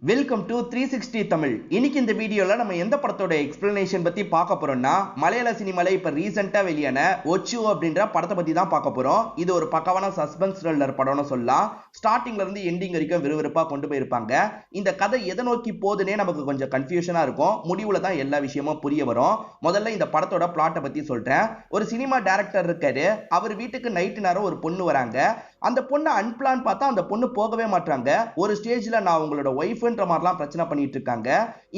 Welcome to 360 Tamil. இன்னைக்கு இந்த வீடியோல நம்ம எந்த படத்தோட எக்ஸ்பிளனேஷன் பத்தி பார்க்க போறோம்னா, மலையாள சினிமால இப்ப ரீசெண்டா வெளியான ஒச்சு அப்படின்ற படத்தை பத்தி தான் பார்க்க போறோம். இது ஒரு பக்கவான சஸ்பென்ஸ் த்ரில்லர் படம்னு சொல்லலாம். ஸ்டார்டிங்ல இருந்து எண்டிங் வரைக்கும் விறுவிறுப்பா கொண்டு போயிருப்பாங்க. இந்த கதை எதை நோக்கி போகுதுன்னே நமக்கு கொஞ்சம் கன்ஃபியூஷனா இருக்கும். முடிவுல தான் எல்லா விஷயமும் புரிய வரும். முதல்ல இந்த படத்தோட பிளாட்டை பத்தி சொல்றேன். ஒரு சினிமா டைரக்டர் இருக்காரு. அவர் வீட்டுக்கு நைட்டு நேரம் ஒரு பொண்ணு வராங்க. அந்த பொண்ணு அன்பிளான் பார்த்தா அந்த பொண்ணு போகவே மாட்டாங்க. ஒரு ஸ்டேஜ்ல நான் உங்களோட ஒய்ஃப்ன்ற மாதிரிலாம் பிரச்சனை பண்ணிட்டு இருக்காங்க.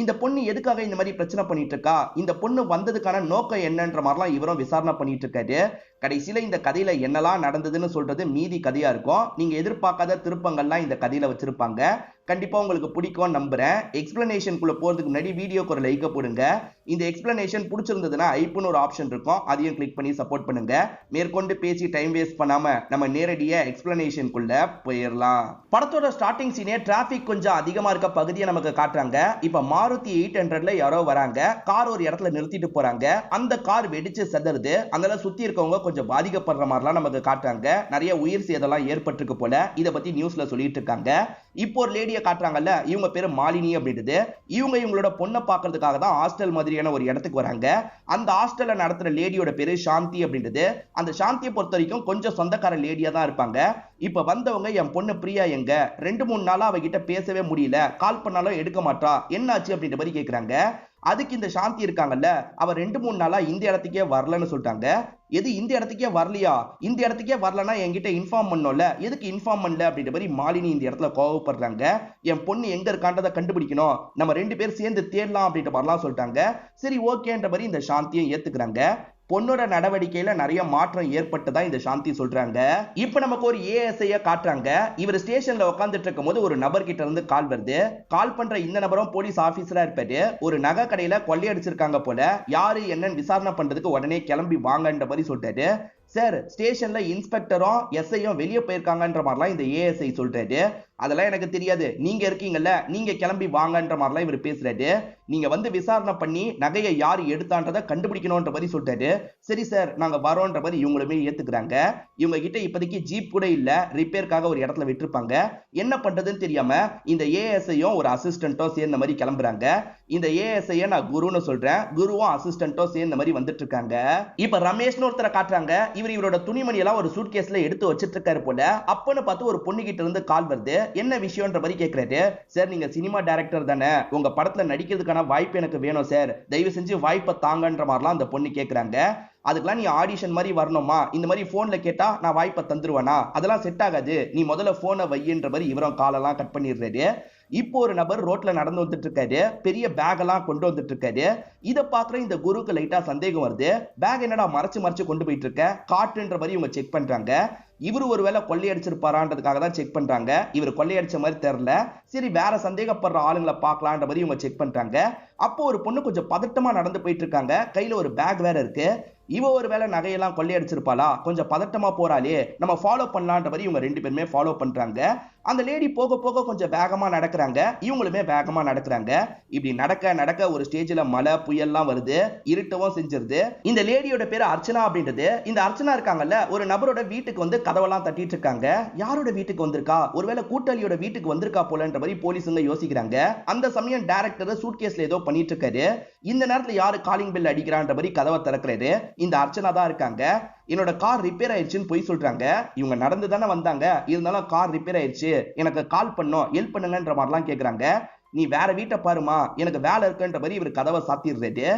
இந்த பொண்ணு எதுக்காக இந்த மாதிரி பிரச்சனை பண்ணிட்டு இருக்கா, இந்த பொண்ணு வந்ததுக்கான நோக்கம் என்னன்ற மாதிரிலாம் இவரும் விசாரணை பண்ணிட்டு இருக்காரு. கடைசியில இந்த கதையில என்னெல்லாம் நடந்ததுன்னு சொல்றது மீதி கதையா இருக்கும். நீங்க எதிர்பார்க்காத திருப்பங்கள்லாம் இந்த கதையில வச்சிருப்பாங்க. கண்டிப்பா உங்களுக்கு பிடிக்கும் நம்புறேன். எக்ஸ்பிளனேஷனுக்குள்ள போறதுக்கு முன்னாடி வீடியோக்கு ஒரு லைக் போடுங்க. இந்த எக்ஸ்பிளனேஷன் பிடிச்சிருந்ததுன்னா ஐப்னு ஒரு ஆப்ஷன் இருக்கும், அதையும் கிளிக் பண்ணி சப்போர்ட் பண்ணுங்க. மேற்கொண்டு பேசி டைம் வேஸ்ட் பண்ணாம நம்ம நேரடியா எக்ஸ்பிளனேஷனுக்குள்ள போயிடலாம். படத்தோட ஸ்டார்டிங் சீனே டிராபிக் கொஞ்சம் அதிகமா இருக்க பகுதியை நமக்கு காட்டுறாங்க. இப்ப மாருதி 800ல யாரோ வராங்க. கார் ஒரு இடத்துல நிறுத்திட்டு போறாங்க. அந்த கார் வெடிச்சு செதறுது. அதனால சுத்தி இருக்கவங்க கொஞ்சம் பாதிக்கப்படுற மாதிரிலாம் நமக்கு காட்டுறாங்க. நிறைய உயிர் சேதம்லாம் ஏற்பட்டிருக்கு போல. இதை பத்தி நியூஸ்ல சொல்லிட்டு இருக்காங்க. இப்போ ஒரு லேடியை காட்டுறாங்கல்ல, இவங்க பேரு மாலினி அப்படின்றது. இவங்களோட பொண்ணை பார்க்கறதுக்காக தான் ஹாஸ்டல் மாதிரியான ஒரு இடத்துக்கு வராங்க. அந்த ஹாஸ்டல்ல நடத்துற லேடியோட பேரு சாந்தி அப்படின்றது. அந்த சாந்தியை பொறுத்த வரைக்கும் கொஞ்சம் சொந்தக்கார லேடியா தான் இருப்பாங்க. இப்ப வந்தவங்க என் பொண்ணு பிரியா எங்க, 2-3 நாளா அவகிட்ட பேசவே முடியல, கால் பண்ணாலும் எடுக்க மாட்டா, என்னாச்சு அப்படின்ற மாதிரி கேக்குறாங்க. அதுக்கு இந்த சாந்தி இருக்காங்கல்ல, அவ 2-3 நாளா இந்த இடத்துக்கே வரலன்னு சொல்லிட்டாங்க. எது இந்த இடத்துக்கே வரலையா? இந்த இடத்துக்கே வரலன்னா என்கிட்ட இன்ஃபார்ம் பண்ணோம்ல, எதுக்கு இன்ஃபார்ம் பண்ணல அப்படின்ற மாதிரி மாலினி இந்த இடத்துல கோவப்படுறாங்க. என் பொண்ணு எங்க இருக்கான்றதை கண்டுபிடிக்கணும், நம்ம 2 பேர் சேர்ந்து தேடலாம் அப்படின்ற மாதிரிலாம் சொல்லிட்டாங்க. சரி ஓகேன்ற மாதிரி இந்த சாந்தியை ஏத்துக்கிறாங்க. பொண்ணோட நடவடிக்கையில நிறைய மாற்றம் ஏற்பட்டதா இந்த சாந்தி சொல்றாங்க. இப்ப நமக்கு ஒரு ஏஎஸ்ஐ காட்டுறாங்க. இவர் ஸ்டேஷன்ல உட்கார்ந்துட்டு இருக்கும் போது ஒரு நபர் கிட்ட இருந்து கால் வருது. கால் பண்ற இந்த நபரும் போலீஸ் ஆபீசரா இருப்பாரு. ஒரு நகை கடையில கொள்ளையடிச்சிருக்காங்க போல, யாரு என்னன்னு விசாரணை பண்றதுக்கு உடனே கிளம்பி வாங்கன்ற மாதிரி சொல்லிட்டாரு. சார், ஸ்டேஷன்ல இன்ஸ்பெக்டரும் எஸ்ஐயும் வெளியே போயிருக்காங்கன்ற மாதிரிலாம் இந்த ஏஎஸ்ஐ சொல்றாரு. அதெல்லாம் எனக்கு தெரியாது, நீங்க இருக்கீங்கல்ல, நீங்க கிளம்பி வாங்கன்ற மாதிரிலாம் இவர் பேசுறாரு. நீங்க வந்து விசாரணை பண்ணி நகையை யார் எடுத்தான்றதை கண்டுபிடிக்கணும்ன்ற மாதிரி சொல்றாரு. சரி சார், நாங்க வரோன்ற மாதிரி இவங்களுமே ஏத்துக்கிறாங்க. இவங்க கிட்ட இப்போதைக்கு ஜீப் கூட இல்ல, ரிப்பேருக்காக ஒரு இடத்துல விட்டுருப்பாங்க. என்ன பண்றதுன்னு தெரியாம இந்த ஏஎஸ்ஐயும் ஒரு அசிஸ்டன்ட்டும் சேர்ந்த மாதிரி கிளம்புறாங்க. இந்த ஏஎஸ்ஐ நான் குருன்னு சொல்றேன், குருவும் அசிஸ்டன்ட்டும் சேர்ந்த மாதிரி வந்துட்டு இருக்காங்க. இப்ப ரமேஷ்னு ஒருத்தரை காட்டுறாங்க. இவரோட துணிமணி எல்லாம் ஒரு சூட்கேஸ்ல எடுத்து வச்சிட்டு இருக்காரு போல. அப்பன்னு பார்த்து ஒரு பொண்ணு கிட்ட இருந்து கால் வருது. என்ன விஷயம்ன்ற மாதிரி கேக்குறாரு. சார், நீங்க சினிமா டைரக்டர் தானே, உங்க படத்துல நடிக்கிறதுக்கான வாய்ப்பு எனக்கு வேணும் சார், தயவு செஞ்சு வாய்ப்பை தாங்கன்ற மாதிரிலாம் அந்த பொண்ணு கேக்குறாங்க. அதுக்கெல்லாம் நீ ஆடிஷன் மாதிரி வரணுமா, இந்த மாதிரி போன்ல கேட்டா நான் வாய்ப்பை தந்துருவேனா, அதெல்லாம் செட் ஆகாது, நீ முதல்ல போனை வையின்ற மாதிரி இவரும் காலெல்லாம் கட் பண்ணிடுறாரு. இப்போ ஒரு நபர் ரோட்ல நடந்து வந்துட்டு இருக்காரு. பெரிய பேக் எல்லாம் கொண்டு வந்துட்டு இருக்காரு. இதை பாக்குற இந்த குருக்கு லைட்டா சந்தேகம் வருது. பேக் என்னடா மறைச்சு மறைச்சு கொண்டு போயிட்டு இருக்க, காட்டுன்ற மாதிரி இவங்க செக் பண்றாங்க. இவரு ஒருவேளை கொள்ளையடிச்சிருப்பாரான்றதுக்காக தான் செக் பண்றாங்க. இவர் கொள்ளையடிச்ச மாதிரி தெரியல. சரி, வேற சந்தேகப்படுற ஆளுங்களை பார்க்கலான்ற மாதிரி இவங்க செக் பண்றாங்க. அப்போ ஒரு பொண்ணு கொஞ்சம் பதட்டமா நடந்து போயிட்டு இருக்காங்க. கையில ஒரு பேக் வேற இருக்கு. இவ ஒரு வேளை நகையெல்லாம் கொள்ளையடிச்சிருப்பாளா, கொஞ்சம் பதட்டமா போறாளே, நம்ம ஃபாலோ பண்ணலான்ற மாதிரி இவங்க 2 பேருமே ஃபாலோ பண்றாங்க. அந்த லேடி போக போக கொஞ்சம் வேகமா நடக்கிறாங்க. இவங்களுமே வேகமா நடக்கிறாங்க. இப்படி நடக்க நடக்க ஒரு ஸ்டேஜ்ல மழை புயல்லாம் வருது, இருட்டவும் செஞ்சிருது. இந்த லேடியோட பேரு அர்ச்சனா அப்படின்றது. இந்த அர்ச்சனா இருக்காங்கல்ல, ஒரு நபரோட வீட்டுக்கு வந்து கதவெல்லாம் தட்டிட்டு இருக்காங்க. யாரோட வீட்டுக்கு வந்திருக்கா, ஒருவேளை கூட்டாளியோட வீட்டுக்கு வந்திருக்கா போலன்ற மாதிரி போலீஸுங்க யோசிக்கிறாங்க. அந்த சமயம் டைரக்டர் சூட்கேஸ்ல ஏதோ பண்ணிட்டு இருக்காரு. இந்த நேரத்துல யாரு காலிங் பெல் அடிக்கிறான்ற மாதிரி கதவை திறக்கிறாரு. இந்த அர்ச்சனா தான் இருக்காங்க. என்னோட கார் ரிப்பேர் ஆயிடுச்சுன்னு போய் சொல்றாங்க. இவங்க நடந்து தானே வந்தாங்க, இருந்தாலும் கார் ரிப்பேர் ஆயிடுச்சு, எனக்கு கால் பண்ணோம், ஹெல்ப் பண்ணுங்கன்ற மாதிரிலாம் கேக்குறாங்க. நீ வேற வீட்டை பாருமா, எனக்கு வேலை இருக்குன்ற மாதிரி இவர் கதவை சாத்திடுறாரு.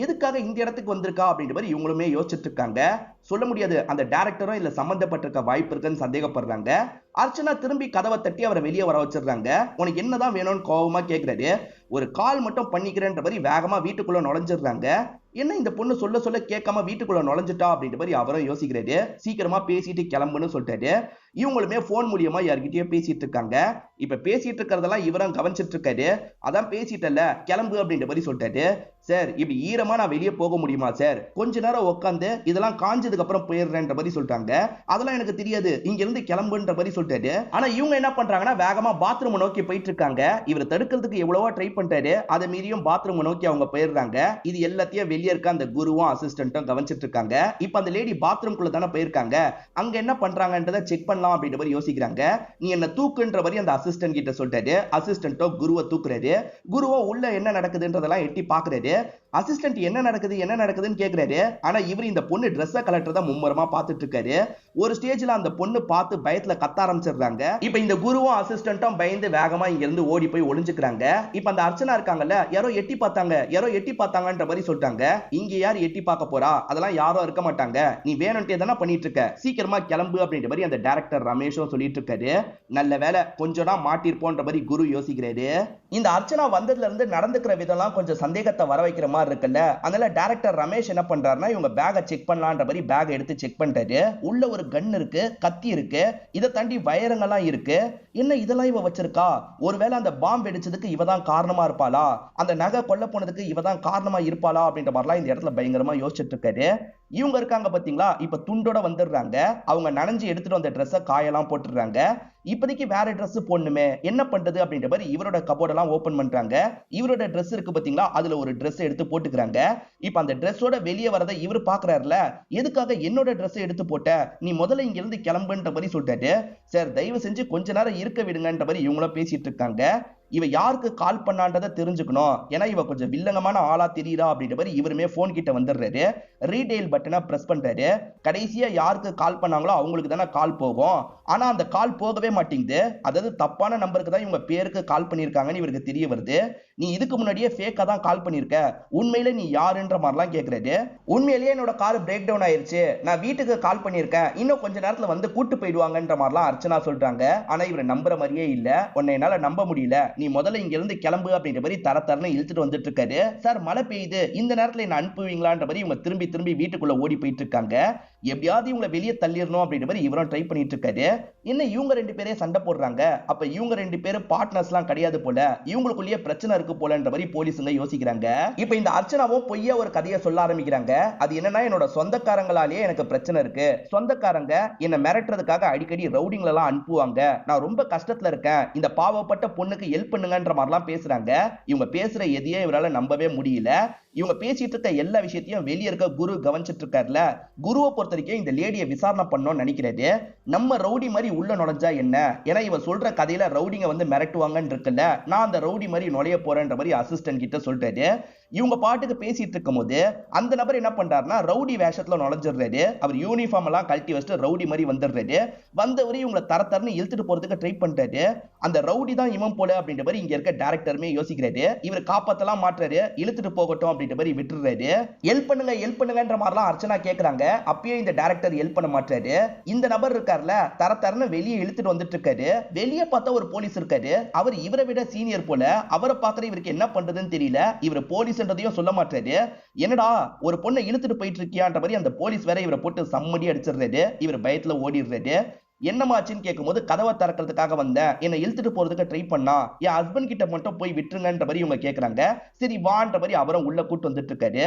எதுக்காக இந்த இடத்துக்கு வந்திருக்கா அப்படின்ற மாதிரி இவங்களுமே யோசிச்சுட்டு இருக்காங்க. சொல்ல முடியாது, அந்த டைரக்டரும் இல்ல சம்பந்தப்பட்டிருக்க வாய்ப்பு இருக்குன்னு சந்தேகப்படுறாங்க. அர்ச்சனா திரும்பி கதவை தட்டி அவரை வெளியே வர வச்சிடுறாங்க. உனக்கு என்னதான் வேணும்னு கோபமா கேட்கிறாரு. ஒரு கால் மட்டும் பண்ணிக்கிறேன்ற மாதிரி வேகமா வீட்டுக்குள்ள நுழைஞ்சிடுறாங்க. என்ன இந்த பொண்ணு சொல்ல சொல்ல கேட்காம வீட்டுக்குள்ள நுழைஞ்சிட்டா அப்படின்ற மாதிரி அவரும் யோசிக்கிறாரு. சீக்கிரமா பேசிட்டு கிளம்புன்னு சொல்லிட்டாரு. இவங்களுமே போன் மூலியமா யார்கிட்டயோ பேசிட்டு இருக்காங்க. இப்ப பேசிட்டு இருக்கிறதெல்லாம் இவரும் கவனிச்சிட்டு இருக்காரு. அதான் பேசிட்டல, கிளம்பு அப்படின்ற மாதிரி சொல்லிட்டாரு. சார் இப்படி ஈரமா நான் வெளியே போக முடியுமா சார், கொஞ்ச நேரம் உட்காந்து இதெல்லாம் காஞ்சதுக்கு அப்புறம் போயிடுறேன்ற மாதிரி சொல்லிட்டாங்க. அதெல்லாம் எனக்கு தெரியாது, இங்க இருந்து கிளம்புன்ற மாதிரி சொல்லிட்டாரு. ஆனா இவங்க என்ன பண்றாங்கன்னா வேகமா பாத்ரூம் நோக்கி போயிட்டு இருக்காங்க. இவர் தடுக்கிறதுக்கு எவ்வளவோ ட்ரை பண்றாரு, அதை மீறியும் பாத்ரூம் நோக்கி அவங்க போயிடுறாங்க. இது எல்லாத்தையும் வெளியே இருக்க அந்த குருவும் அசிஸ்டன்ட்டும் கவனிச்சிட்டு இருக்காங்க. இப்ப அந்த லேடி பாத்ரூம்குள்ள தானே போயிருக்காங்க, அங்க என்ன பண்றாங்கன்றதை செக் பண்ணலாம் அப்படின்ற மாதிரி யோசிக்கிறாங்க. நீ என்ன தூக்குன்ற மாதிரி அந்த அசிஸ்டன்ட் கிட்ட சொல்லிட்டாரு. அசிஸ்டன்ட்டோ குருவை தூக்குறாரு. குருவோ உள்ள என்ன நடக்குதுன்றதெல்லாம் எட்டி பாக்குறாரு. அசிஸ்டன்ட் என்ன நடக்குதுன்னு கேக்குறாரு. ஆனா இவர் இந்த பொண்ணு ட்ரெஸ்ஸை கலட்டுறத மும்மரமா பார்த்துட்டு இருக்காரு. ஒரு ஸ்டேஜ்ல அந்த பொண்ணு பார்த்து பயத்துல கத்த ஆரம்பிச்சிடுறாங்க. இப்ப இந்த குருவும் அசிஸ்டன்ட்டும் பயந்து வேகமா இங்க இருந்து ஓடி போய் ஒளிஞ்சுக்கிறாங்க. இப்ப அந்த அர்ச்சனா இருக்காங்கல்ல, யாரோ எட்டி பார்த்தாங்கன்ற மாதிரி சொல்லிட்டாங்க. இங்க யார் எட்டி பார்க்க போறா, அதெல்லாம் யாரும் இருக்க மாட்டாங்க, நீ வேணும்ட்டே தானே பண்ணிட்டு இருக்க, சீக்கிரமா கிளம்பு அப்படின்ற மாதிரி அந்த டைரக்டர் ரமேஷும் சொல்லிட்டு இருக்காரு. நல்ல வேலை கொஞ்சம் தான் மாட்டிருப்போன்ற மாதிரி குரு யோசிக்கிறாரு. இந்த அர்ச்சனா வந்ததுல இருந்து நடந்துக்கிற விதம்லாம் கொஞ்சம் சந்தேகத்தை வர வைக்கிற மாதிரி இருக்குல்ல. அதனால டைரக்டர் ரமேஷ் என்ன பண்றாருன்னா இவங்க பேக்கை செக் பண்ணலான்ற மாதிரி பேக் எடுத்து செக் பண்ணிட்டாரு. உள்ள ஒரு கன் இருக்கு, கத்தி இருக்கு, இதை தாண்டி வயரங்கள்லாம் இருக்கு. என்ன இதெல்லாம் இவ வச்சிருக்கா, ஒருவேளை அந்த பாம்பு வெடிச்சதுக்கு இவ தான் காரணமா இருப்பாளா, அந்த நகை கொல்ல போனதுக்கு இவ தான் காரணமா இருப்பாளா அப்படின்ற மாதிரிலாம் இந்த இடத்துல பயங்கரமா யோசிச்சுட்டு இருக்காரு. இவங்க இருக்காங்க பாத்தீங்களா, இப்ப துண்டோட வந்துடுறாங்க. அவங்க நனைஞ்சு எடுத்துட்டு வந்த ட்ரெஸ்ஸை காயெல்லாம் போட்டுடுறாங்க. இப்போதைக்கு வேற ட்ரெஸ் போடணுமே, என்ன பண்றது அப்படின்ற மாதிரி இவரோட கபோர்டெல்லாம் ஓபன் பண்றாங்க. இவரோட ட்ரெஸ் இருக்கு பாத்தீங்களா, அதுல ஒரு ட்ரெஸ் எடுத்து போட்டுக்கிறாங்க. இப்ப அந்த ட்ரெஸ்ஸோட வெளியே வரதை இவர் பாக்குறாருல, எதுக்காக என்னோட ட்ரெஸ் எடுத்து போட்ட, நீ முதல்ல இங்க இருந்து கிளம்புன்ற மாதிரி சொல்லிட்டாரு. சார் தயவு செஞ்சு கொஞ்ச நேரம் இருக்க விடுங்கன்ற மாதிரி இவங்களும் பேசிட்டு இருக்காங்க. இவ யாருக்கு கால் பண்ணான்றதை தெரிஞ்சுக்கணும், ஏன்னா இவ கொஞ்சம் வில்லங்கமான ஆளா தெரியுறா அப்படின்ற மாதிரி இவருமே போன் கிட்ட வந்துடுறாரு. ரீடெயில் பட்டனை பிரஸ் பண்றாரு. கடைசியா யாருக்கு கால் பண்ணாங்களோ அவங்களுக்கு தானே கால் போகும். ஆனா அந்த கால் போகவே மாட்டேங்குது. அதாவது தப்பான நம்பருக்கு தான் இவங்க பேருக்கு கால் பண்ணிருக்காங்கன்னு இவருக்கு தெரிய வருது. நீ இதுக்கு முன்னாடியே ஃபேக்கா தான் கால் பண்ணிருக்க, உண்மையில நீ யாருன்ற மாதிரிலாம் கேக்குறாரு. உண்மையிலேயே என்னோட கார் பிரேக் டவுன் ஆயிருச்சு, நான் வீட்டுக்கு கால் பண்ணிருக்கேன், இன்னும் கொஞ்ச நேரத்துல வந்து கூட்டு போயிடுவாங்கன்ற மாதிரிலாம் அர்ச்சனா சொல்றாங்க. ஆனா இவரை நம்புற மாதிரியே இல்ல. உன்னை என்னால நம்ப முடியல, நீ முதல்ல இங்க இருந்து கிளம்பு அப்படின்ற மாதிரி தரன்னு இழுத்துட்டு வந்துட்டு இருக்காரு. சார் மழை பெய்யுது, இந்த நேரத்துல என்ன அனுப்புவீங்களான்ற மாதிரி இவங்க திரும்பி திரும்பி வீட்டுக்குள்ள ஓடி போயிட்டு இருக்காங்க. எப்படியாவது இவங்களை வெளியே தள்ளிடணும் அப்படின்ற மாதிரி இவரும் ட்ரை பண்ணிட்டு இருக்காரு. என்ன இவங்க ரெண்டு பேரே சண்டை போடுறாங்க, அப்ப இவங்க ரெண்டு பேரும் பார்ட்னர்ஸ் எல்லாம் கிடையாது போல, இவங்களுக்குள்ளேயே பிரச்சனை இருக்கு போலன்ற மாதிரி போலீஸுங்க யோசிக்கிறாங்க. இப்ப இந்த அர்ச்சனாவும் பொய்யா ஒரு கதையை சொல்ல ஆரம்பிக்கிறாங்க. அது என்னன்னா, என்னோட சொந்தக்காரங்களாலேயே எனக்கு பிரச்சனை இருக்கு, சொந்தக்காரங்க என்ன மிரட்டுறதுக்காக அடிக்கடி ரவுடிங்களை எல்லாம் அனுப்புவாங்க, நான் ரொம்ப கஷ்டத்துல இருக்கேன், இந்த பாவப்பட்ட பொண்ணுக்கு ஹெல்ப் பண்ணுங்கன்ற மாதிரிலாம் பேசுறாங்க. இவங்க பேசுற எதையும் இவரால நம்பவே முடியல. இவங்க பேசிட்டு இருக்க எல்லா விஷயத்தையும் வெளியே இருக்க குரு கவனிச்சிட்டு இருக்காருல. குருவை பொறுத்த வரைக்கும் இந்த லேடியை விசாரணை பண்ணணும்னு நினைக்கிறாரு. நம்ம ரவுடி மாதிரி உள்ள நுழைஞ்சா என்ன, ஏன்னா இவ சொல்ற கதையில ரவுடிங்க வந்து மிரட்டுவாங்கன்னு இருக்குல்ல, நான் அந்த ரவுடி மாதிரி நுழைய போறேன்ற மாதிரி அசிஸ்டன்ட் கிட்ட சொல்றாரு. இவங்க பாட்டுக்கு பேசிட்டு இருக்கும் போது அந்த நபர் என்ன பண்றாருன்னா ரவுடி வேஷத்துல நுழைஞ்சிடுறாரு. அவர் யூனிஃபார்ம் எல்லாம் கழட்டி வச்சுட்டு ரவுடி மாதிரி வந்துடுறாரு. வந்தவரை இவங்களை தரன்னு இழுத்துட்டு போறதுக்கு ட்ரை பண்றாரு. அந்த ரவுடி தான் இவன் போல அப்படின்ற மாதிரி இங்க இருக்க டைரக்டருமே யோசிக்கிறாரு. இவர் காப்பாத்தலாம் மாற்றாரு, இழுத்துட்டு போகட்டும் அப்படின்ற மாதிரி விட்டுறாரு. ஹெல்ப் பண்ணுங்கன்ற மாதிரிலாம் அர்ச்சனா கேக்குறாங்க. அப்பயே இந்த டைரக்டர் ஹெல்ப் பண்ண மாட்டாரு. இந்த நபர் இருக்காருல, தரன்னு வெளியே இழுத்துட்டு வந்துட்டு இருக்காரு. வெளியே பார்த்தா ஒரு போலீஸ் இருக்காரு. அவர் இவரை விட சீனியர் போல. அவரை பாக்குற இவருக்கு என்ன பண்றதுன்னு தெரியல. இவர் போலீஸ் சொல்ல மாட்டாரு. என்னடா ஒரு பொண்ணை இழுத்துட்டு போயிட்டு இருக்கியான்ற மாதிரி அந்த போலீஸ் வேற இவரை போட்டு சம்மடி அடிச்சிடுறாரு. இவர் பயத்துல ஓடிடுறாரு. என்னமாச்சுன்னு கேட்கும்போது கதவை திறக்கிறதுக்காக வந்தேன், என்னை இழுத்துட்டு போறதுக்கு ட்ரை பண்ணா, என் ஹஸ்பண்ட் கிட்ட மட்டும் போய் விட்டுருங்கன்ற மாதிரி இவங்க கேக்குறாங்க. சரி வான்ற மாதிரி அவரும் உள்ள கூட்டு வந்துட்டு இருக்காரு.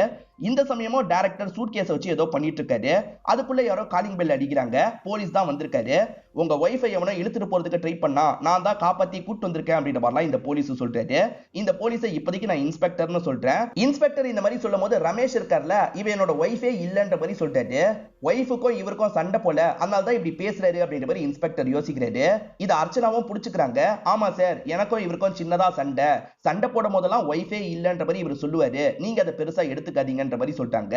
இந்த சமயமும் டைரக்டர் சூட் கேஸை வச்சு ஏதோ பண்ணிட்டு இருக்காரு. அதுக்குள்ள யாரோ காலிங் பெல் அடிக்கிறாங்க. போலீஸ் தான் வந்திருக்காரு. உங்க ஒய்ஃபை எவனோ இழுத்துட்டு போறதுக்கு ட்ரை பண்ணா, நான் தான் காப்பாத்தி கூட்டு வந்திருக்கேன் அப்படின்ற மாதிரிலாம் இந்த போலீஸ் சொல்றாரு. இந்த போலீஸை இப்போதைக்கு நான் இன்ஸ்பெக்டர்னு சொல்றேன். இன்ஸ்பெக்டர் இந்த மாதிரி சொல்லும் போது ரமேஷ் இருக்கார்ல, இவ என்னோட ஒய்ஃபே இல்லன்ற மாதிரி சொல்றாரு. ஒய்ஃபுக்கும் இவருக்கும் சண்டை போல, அதனால தான் இப்படி பேசுறாரு அப்படின்ற மாதிரி இன்ஸ்பெக்டர் யோசிக்கிறாரு. இது அர்ச்சனாவும் புடிச்சுக்கிறாங்க. ஆமா சார், எனக்கும் இவருக்கும் சின்னதா சண்டை போடும் போதெல்லாம் ஒய்ஃபே இல்லன்ற மாதிரி இவர் சொல்லுவாரு, நீங்க அதை பெருசா எடுத்துக்காதீங்கன்ற மாதிரி சொல்லிட்டாங்க.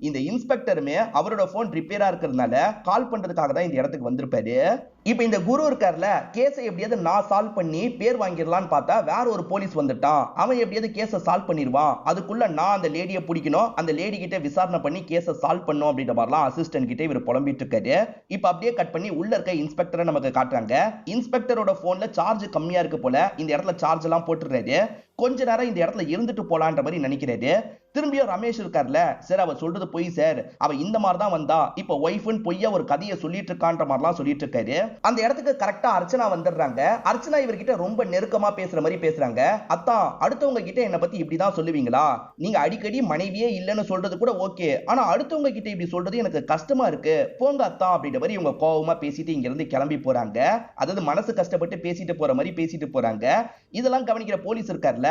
இந்த இன்ஸ்பெக்டருமே அவரோட போன் ரிப்பேரா இருக்கிறதுனால கால் பண்றதுக்காக தான் இந்த இடத்துக்கு வந்திருப்பாரு. இப்ப இந்த குரு இருக்கார்ல, கேஸை எப்படியாவது நான் சால்வ் பண்ணி பேர் வாங்கிடலான்னு பார்த்தா வேற ஒரு போலீஸ் வந்துட்டான். அவன் எப்படியாவது கேஸை சால்வ் பண்ணிடுவான். அதுக்குள்ள நான் அந்த லேடியை பிடிக்கணும், அந்த லேடி கிட்ட விசாரணை பண்ணி கேஸை சால்வ் பண்ணும் அப்படின்ற மாதிரிலாம் அசிஸ்டன்ட் கிட்ட இவர் புலம்பிட்டு இருக்காரு. இப்ப அப்படியே கட் பண்ணி உள்ள இருக்க இன்ஸ்பெக்டரை நமக்கு காட்டுறாங்க. இன்ஸ்பெக்டரோட போன்ல சார்ஜ் கம்மியா இருக்கு போல, இந்த இடத்துல சார்ஜ் எல்லாம் போட்டுறாரு. கொஞ்ச நேரம் இந்த இடத்துல இருந்துட்டு போலான்ற மாதிரி நினைக்கிறாரு. திரும்பியும் ரமேஷ் இருக்கார்ல, சார் அவ சொல்றது பொய் சார், அவ இந்த மாதிரி தான் வந்தா, இப்ப ஒய்ஃப்னு பொய்யா ஒரு கதையை சொல்லிட்டு இருக்கான்ற மாதிரிலாம் சொல்லிட்டு இருக்காரு. அந்த இடத்துக்கு கரெக்டா அர்ச்சனா வந்துடுறாங்க. அர்ச்சனா இவர்கிட்ட ரொம்ப நெருக்கமா பேசுற மாதிரி பேசுறாங்க. அத்தான், அடுத்தவங்க கிட்ட என்ன பத்தி இப்படிதான் சொல்லுவீங்களா? நீங்க அடிக்கடி மனைவியே இல்லைன்னு சொல்றது கூட ஓகே, ஆனா அடுத்தவங்க கிட்ட இப்படி சொல்றது எனக்கு கஷ்டமா இருக்கு, போங்க அத்தான் அப்படின்ற மாதிரி இவங்க கோவமா பேசிட்டு இங்க இருந்து கிளம்பி போறாங்க. அதாவது மனசு கஷ்டப்பட்டு பேசிட்டு போற மாதிரி பேசிட்டு போறாங்க. இதெல்லாம் கவனிக்கிற போலீஸ் இருக்கார்ல,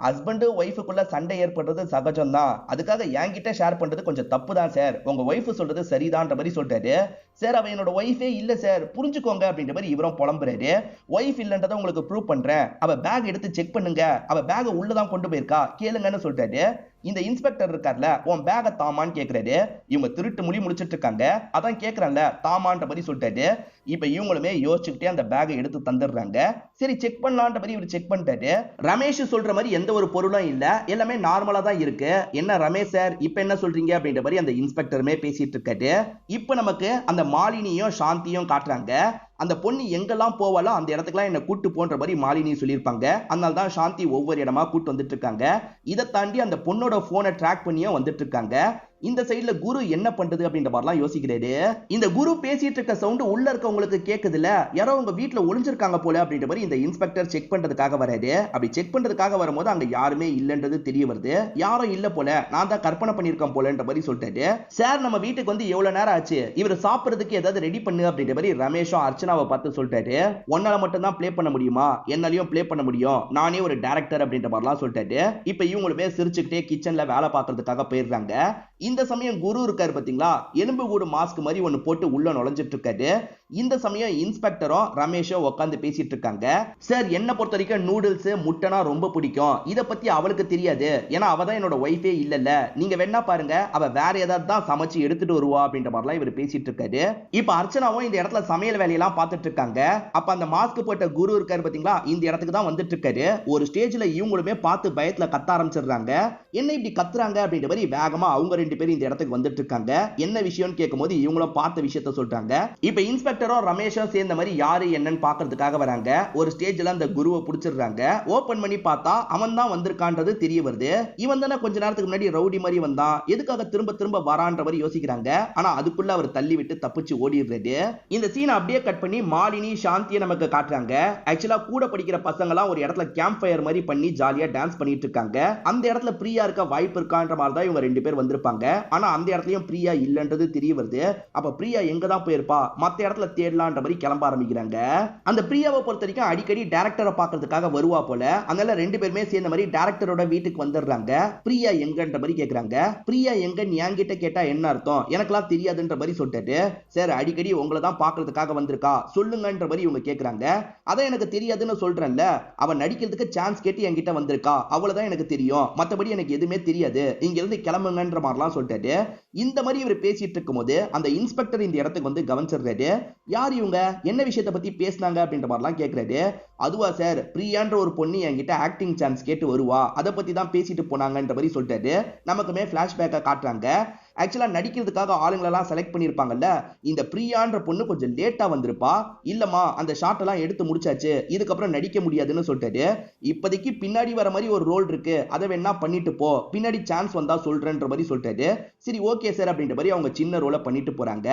ஹஸ்பண்ட் ஒய்ஃபுக்குள்ள சண்டை ஏற்படுறது சகஜம் தான், அதுக்காக என்கிட்ட ஷேர் பண்றது கொஞ்சம் தப்பு தான் சார், உங்க ஒய்ஃப் சொல்றது சரிதான்ற மாதிரி சொல்றாரு. சார் அவ என்னோட ஒய்ஃபே இல்ல சார், புரிஞ்சுக்கோங்க அப்படின்ற மாதிரி இவரும் புலம்புறாரு. ஒய்ஃப் இல்லன்றதை உங்களுக்கு ப்ரூவ் பண்றேன், அவ பேக் எடுத்து செக் பண்ணுங்க, அவ பேக் உள்ளதான் கொண்டு போயிருக்கா கேளுங்கன்னு சொல்றாரு. இந்த இன்ஸ்பெக்டர் இருக்கார்ல, உன் பேக தாமான்னு கேக்குறாரு. இவங்க திருட்டு மொழி முடிச்சிட்டு இருக்காங்க. அதான் கேக்குறான்ல, தாமான்ற மாதிரி சொல்றாரு. இப்ப இவங்களுமே யோசிச்சுக்கிட்டே அந்த பேகை எடுத்து தந்துடுறாங்க. சரி செக் பண்ணலான்ற மாதிரி இவர் செக் பண்ணிட்டாரு. ரமேஷ் சொல்ற மாதிரி எந்த ஒரு பொருளும் இல்ல, எல்லாமே நார்மலா தான் இருக்கு. என்ன ரமேஷ் சார் இப்ப என்ன சொல்றீங்க அப்படின்ற மாதிரி அந்த இன்ஸ்பெக்டருமே பேசிட்டு இருக்காரு. இப்ப நமக்கு அந்த மாலினியும் சாந்தியும் காட்டுறாங்க. அந்த பொண்ணு எங்கெல்லாம் போவாலோ அந்த இடத்துக்குலாம் என்ன கூட்டு போன்ற மாதிரி மாலினி சொல்லியிருப்பாங்க. அதனால தான் சாந்தி ஒவ்வொரு இடமா கூட்டு வந்துட்டு இருக்காங்க. இதை தாண்டி அந்த பொண்ணோட போனை ட்ராக் பண்ணியும் வந்துட்டு இருக்காங்க. இந்த சைடுல குரு என்ன பண்றது அப்படின்ற மாதிரிலாம் யோசிக்கிறாரு. இந்த குரு பேசிட்டு இருக்க சவுண்ட் உள்ள இருக்கவங்களுக்கு கேக்குதுல, யாரோ உங்க வீட்டுல ஒளிஞ்சிருக்காங்க போல அப்படின்ற மாதிரி இந்த இன்ஸ்பெக்டர் செக் பண்றதுக்காக வராரு. அப்படி செக் பண்றதுக்காக வரும்போது அங்க யாருமே இல்லன்றது தெரிய வருது. யாரும் இல்ல போல, நான் தான் கற்பனை பண்ணிருக்கேன் போலன்ற மாதிரி சொல்லிட்டாரு. சார் நம்ம வீட்டுக்கு வந்து எவ்வளவு நேரம் ஆச்சு, இவர் சாப்பிடுறதுக்கு ஏதாவது ரெடி பண்ணு அப்படின்ற மாதிரி ரமேஷும் அர்ச்சனாவை பார்த்து சொல்லிட்டாரு. ஒன்னால மட்டும் தான் பிளே பண்ண முடியுமா, என்னாலையும் பிளே பண்ண முடியும், நானே ஒரு டைரக்டர் அப்படின்ற மாதிரிலாம் சொல்லிட்டாரு. இப்ப இவங்களுமே சிரிச்சுக்கிட்டே கிச்சன்ல வேலை பார்க்கறதுக்காக போயிடுறாங்க. இந்த சமயம் குரு இருக்காரு பாத்தீங்களா, எலும்பு கூடு மாஸ்க் மாதிரி ஒன்னு போட்டு உள்ள நுழைஞ்சிட்டு இருக்காரு. இந்த சமயம் இன்ஸ்பெக்டரும் ரமேஷும் உட்காந்து பேசிட்டு இருக்காங்க. சார் என்ன பொறுத்த வரைக்கும் நூடுல்ஸ் முட்டைனா ரொம்ப பிடிக்கும், இத பத்தி அவளுக்கு தெரியாது, ஏன்னா அவ தான் என்னோட ஒய்ஃபே இல்லல்ல, நீங்க வேணா பாருங்க அவ வேற ஏதாவது தான் சமைச்சு எடுத்துட்டு வருவா அப்படின்ற மாதிரிலாம் இவர் பேசிட்டு இருக்காரு. இப்ப அர்ச்சனாவும் இந்த இடத்துல சமையல் வேலையெல்லாம் பார்த்துட்டு இருக்காங்க. அப்ப அந்த மாஸ்க் போட்ட குரு இருக்காரு பாத்தீங்களா, இந்த இடத்துக்கு தான் வந்துட்டு இருக்காரு. ஒரு ஸ்டேஜ்ல இவங்களுமே பார்த்து பயத்துல கத்த ஆரம்பிச்சிடுறாங்க. என்ன இப்படி கத்துறாங்க அப்படின்ற மாதிரி வேகமா அவங்க ரெண்டு பேரும் இந்த இடத்துக்கு வந்துட்டு இருக்காங்க. என்ன விஷயம்னு கேட்கும்போது இவங்களும் பார்த்த விஷயத்த சொல்றாங்க. இப்ப இன்ஸ்பெக்டரும் ரமேஷும் சேர்ந்த மாதிரி யாரு என்னன்னு பாக்குறதுக்காக வராங்க. ஒரு ஸ்டேஜ்ல அந்த குருவை பிடிச்சிடுறாங்க. ஓபன் பண்ணி பார்த்தா அவன் தான் வந்திருக்கான்றது தெரிய வருது. இவன் தானே கொஞ்ச நேரத்துக்கு முன்னாடி ரவுடி மாதிரி வந்தான், எதுக்காக திரும்ப திரும்ப வரான்ற மாதிரி யோசிக்கிறாங்க. ஆனா அதுக்குள்ள அவர் தள்ளி விட்டு தப்பிச்சு ஓடிடுறாரு. இந்த சீனை அப்படியே கட் பண்ணி மாலினி சாந்தியை நமக்கு காட்டுறாங்க. ஆக்சுவலா கூட படிக்கிற பசங்க எல்லாம் ஒரு இடத்துல கேம்ப் ஃபயர் மாதிரி பண்ணி ஜாலியா டான்ஸ் பண்ணிட்டு இருக்காங்க. அந்த இடத்துல பிரியா இருக்க வாய்ப்பு இருக்கான்ற மாதிரி தான் இவங்க ரெண்டு பேர் வந்திருப்பாங்க. ஆனா அந்த இடத்துலயும் பிரியா இல்லன்றது தெரிய வருது. அப்ப பிரியா எங்க தான் போயிருப்பா, மத்த இடத்துல தேடலான்ற மாதிரி கிளம்ப ஆரம்பிக்கிறாங்க. அந்த பிரியாவை பொறுத்த வரைக்கும் அடிக்கடி டைரக்டரை பார்க்கிறதுக்காக வருவா போல. அதனால ரெண்டு பேருமே சேர்ந்த மாதிரி டைரக்டரோட வீட்டுக்கு வந்துடுறாங்க. பிரியா எங்கன்ற மாதிரி கேக்குறாங்க. பிரியா எங்கன்னு என்கிட்ட கேட்டா என்ன அர்த்தம், எனக்கெல்லாம் தெரியாதுன்ற மாதிரி சொல்லிட்டு, சார் அடிக்கடி உங்களை தான் பார்க்கிறதுக்காக வந்திருக்கா சொல்லுங்கன்ற மாதிரி இவங்க கேக்குறாங்க. அதான் எனக்கு தெரியாதுன்னு சொல்றேன்ல, அவ நடிக்கிறதுக்கு சான்ஸ் கேட்டு என்கிட்ட வந்திருக்கா, அவ்வளவுதான் எனக்கு தெரியும், மத்தபடி எனக்கு எதுவுமே தெரியாது, இங்க இருந்து கிளம்புங்கன்ற மாதிரிலாம் சொல்லிட்டாரு. இந்த மாதிரி இவர் பேசிட்டு இருக்கும்போது அந்த இன்ஸ்பெக்டர் இந்த இடத்துக்கு வந்து கவனிச்சிடுறாரு. யார் இவங்க, என்ன விஷயத்தை பத்தி பேசினாங்க அப்படின்ற மாதிரிலாம் கேட்கிறாரு. அதுவா சார், பிரியான்ற ஒரு பொண்ணு என்கிட்ட ஆக்டிங் சான்ஸ் கேட்டு வருவா, அதை பத்தி தான் பேசிட்டு போனாங்கன்ற மாதிரி சொல்லிட்டாரு. நமக்குமே பிளாஷ்பேக்கை காட்டுறாங்க. ஆக்சுவலா நடிக்கிறதுக்காக ஆளுங்களெல்லாம் செலக்ட் பண்ணிருப்பாங்கல்ல, இந்த பிரியான்ற பொண்ணு கொஞ்சம் லேட்டா வந்திருப்பா, இல்லம்மா அந்த ஷாட் எல்லாம் எடுத்து முடிச்சாச்சு, இதுக்கப்புறம் நடிக்க முடியாதுன்னு சொல்லிட்டாரு. இப்போதைக்கு பின்னாடி வர மாதிரி ஒரு ரோல் இருக்கு, அதை வேணா பண்ணிட்டு போ, பின்னாடி சான்ஸ் வந்தா சொல்றேன்ற மாதிரி சொல்லிட்டாரு. சரி ஓகே சார் அப்படின்ற மாதிரி அவங்க சின்ன ரோலை பண்ணிட்டு போறாங்க.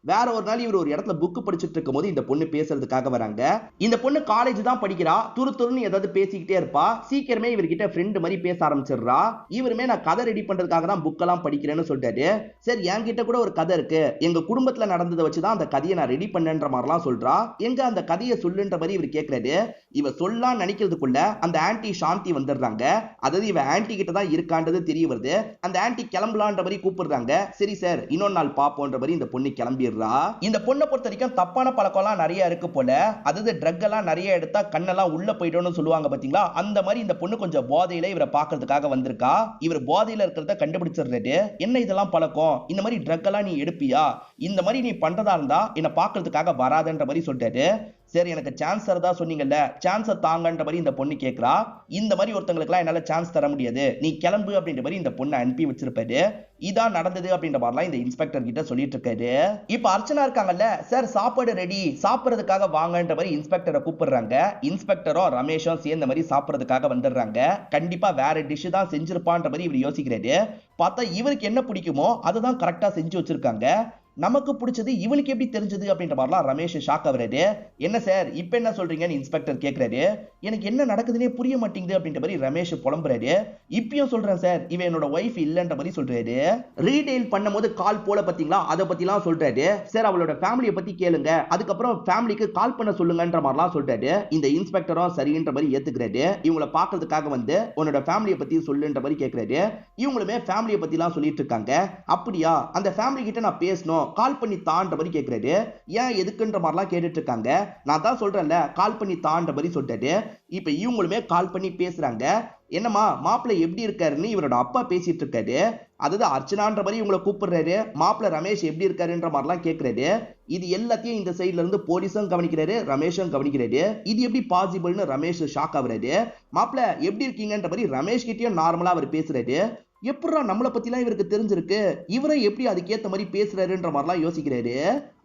வேற ஒரு நாள் இவர் ஒரு இடத்துல புக் படிச்சுட்டு இருக்கும் போது இந்த பொண்ணு பேசுறதுக்காக வராங்க. இந்த பொண்ணு காலேஜ் தான் படிக்கிறா, துரு துருன்னு ஏதாவது பேசிக்கிட்டே இருப்பா. சீக்கிரமே இவர்கிட்ட ஃப்ரெண்ட் மாதிரி பேச ஆரம்பிச்சிடுறா. இவருமே நான் கதை ரெடி பண்றதுக்காக தான் புக் எல்லாம் படிக்கிறேன்னு சொல்லிட்டாரு. சரி என்கிட்ட கூட ஒரு கதை இருக்கு, எங்க குடும்பத்துல நடந்ததை வச்சுதான் அந்த கதையை நான் ரெடி பண்ணேன்ற மாதிரிலாம் சொல்றா. எங்க அந்த கதையை சொல்லுன்ற மாதிரி இவர் கேட்கிறாரு. இவ சொல்லலாம் நினைக்கிறதுக்குள்ள அந்த ஆன்டி சாந்தி வந்துடுறாங்க. அதாவது இவ ஆன்டி கிட்ட தான் இருக்கான்றது தெரிய வருது. அந்த ஆன்டி கிளம்பலான்ற மாதிரி கூப்பிடுறாங்க. சரி சார் இன்னொரு நாள் பாப்போன்ற மாதிரி இந்த பொண்ணு கிளம்பி இந்த பொண்ணை பொறுத்த வரைக்கும் தப்பான பழக்கம்லாம் நிறைய இருக்கு போல. அதாவது ட்ரக் எல்லாம் நிறைய எடுத்தா கண்ணெல்லாம் உள்ள போயிடும்னு சொல்லுவாங்க பாத்தீங்களா, அந்த மாதிரி இந்த பொண்ணு கொஞ்சம் போதையில இவரை பாக்குறதுக்காக வந்திருக்கா. இவர் போதையில இருக்கிறத கண்டுபிடிச்சிடுறாரு. என்ன இதெல்லாம் பழக்கம், இந்த மாதிரி ட்ரக் எல்லாம் நீ எடுப்பியா, இந்த மாதிரி நீ பண்றதா இருந்தா என்ன பாக்குறதுக்காக வராதுன்ற மாதிரி சொல்லிட்டாரு. சரி எனக்கு சான்ஸ் தரதா சொன்னீங்கல்ல, சான்ஸை தாங்கன்ற மாதிரி இந்த பொண்ணு கேட்கிறா. இந்த மாதிரி ஒருத்தங்களுக்குலாம் என்னால சான்ஸ் தர முடியாது, நீ கிளம்பு அப்படின்ற மாதிரி இந்த பொண்ணை அனுப்பி வச்சிருப்பாரு. இதான் நடந்தது அப்படின்ற மாதிரிலாம் இந்த இன்ஸ்பெக்டர் கிட்ட சொல்லிட்டு இருக்காரு. இப்ப அர்ச்சனா இருக்காங்கல்ல, சார் சாப்பாடு ரெடி, சாப்பிடுறதுக்காக வாங்கன்ற மாதிரி இன்ஸ்பெக்டரை கூப்பிடுறாங்க. இன்ஸ்பெக்டரும் ரமேஷும் சேர்ந்த மாதிரி சாப்பிடுறதுக்காக வந்துடுறாங்க. கண்டிப்பா வேற டிஷ் தான் செஞ்சிருப்பான்ற மாதிரி இவர் யோசிக்கிறாரு. பார்த்தா இவருக்கு என்ன பிடிக்குமோ அதுதான் கரெக்டா செஞ்சு வச்சிருக்காங்க. நமக்கு பிடிச்சது இவளுக்கு எப்படி தெரிஞ்சது அப்படின்ற மாதிரிலாம் ரமேஷ் ஷாக் ஆகுறாரு. என்ன சார் இப்ப என்ன சொல்றீங்கன்னு இன்ஸ்பெக்டர் கேட்கிறாரு. எனக்கு என்ன நடக்குதுன்னே புரிய மாட்டேங்குது அப்படின்ற மாதிரி ரமேஷ் புலம்புறாரு. இப்பயும் சொல்றேன் சார், இவன் என்னோட ஒய்ஃப் இல்லன்ற மாதிரி சொல்றாரு. ரீடெயில் பண்ணும்போது கால் போல பாத்தீங்களா, அதை பத்திலாம் சொல்றாரு. சார் அவளோட ஃபேமிலியை பத்தி கேளுங்க, அதுக்கப்புறம் ஃபேமிலிக்கு கால் பண்ண சொல்லுங்கன்ற மாதிரிலாம் சொல்றாரு. இந்த இன்ஸ்பெக்டரும் சரின்ற மாதிரி ஏத்துக்கிறாரு. இவங்களை பாக்குறதுக்காக வந்து உன்னோட ஃபேமிலியை பத்தி சொல்லுன்ற மாதிரி கேட்கிறாரு. இவங்களுமே ஃபேமிலியை பத்திலாம் சொல்லிட்டு இருக்காங்க. அப்படியா, அந்த ஃபேமிலி கிட்ட நான் பேசணும், கால் பண்ணி தான்ற மாதிரி கேட்கிறாரு. ஏன் எதுக்குன்ற மாதிரிலாம் கேட்டுட்டு இருக்காங்க. நான் தான் சொல்றேன்ல, கால் பண்ணி தான்ற மாதிரி சொல்றாரு. இப்ப இவங்களுமே கால் பண்ணி பேசுறாங்க. என்னமா மாப்பிள்ளை எப்படி இருக்காருன்னு இவரோட அப்பா பேசிட்டு இருக்காரு. அதாவது அர்ச்சனான்ற மாதிரி இவங்களை கூப்பிடுறாரு. மாப்பிள்ளை ரமேஷ் எப்படி இருக்காருன்ற மாதிரிலாம் கேட்கிறாரு. இது எல்லாத்தையும் இந்த சைட்ல இருந்து போலீஸும் கவனிக்கிறாரு, ரமேஷும் கவனிக்கிறாரு. இது எப்படி பாசிபிள்னு ரமேஷ் ஷாக் ஆகுறாரு. மாப்பிள்ளை எப்படி இருக்கீங்கன்ற மாதிரி ரமேஷ் கிட்டயும் நார்மலா அவர் பேசுறாரு. எப்படா நம்மளை பத்திலாம் இவருக்கு தெரிஞ்சிருக்கு, இவரை எப்படி அதுக்கேற்ற மாதிரி பேசுறாருன்ற மாதிரிலாம் யோசிக்கிறாரு.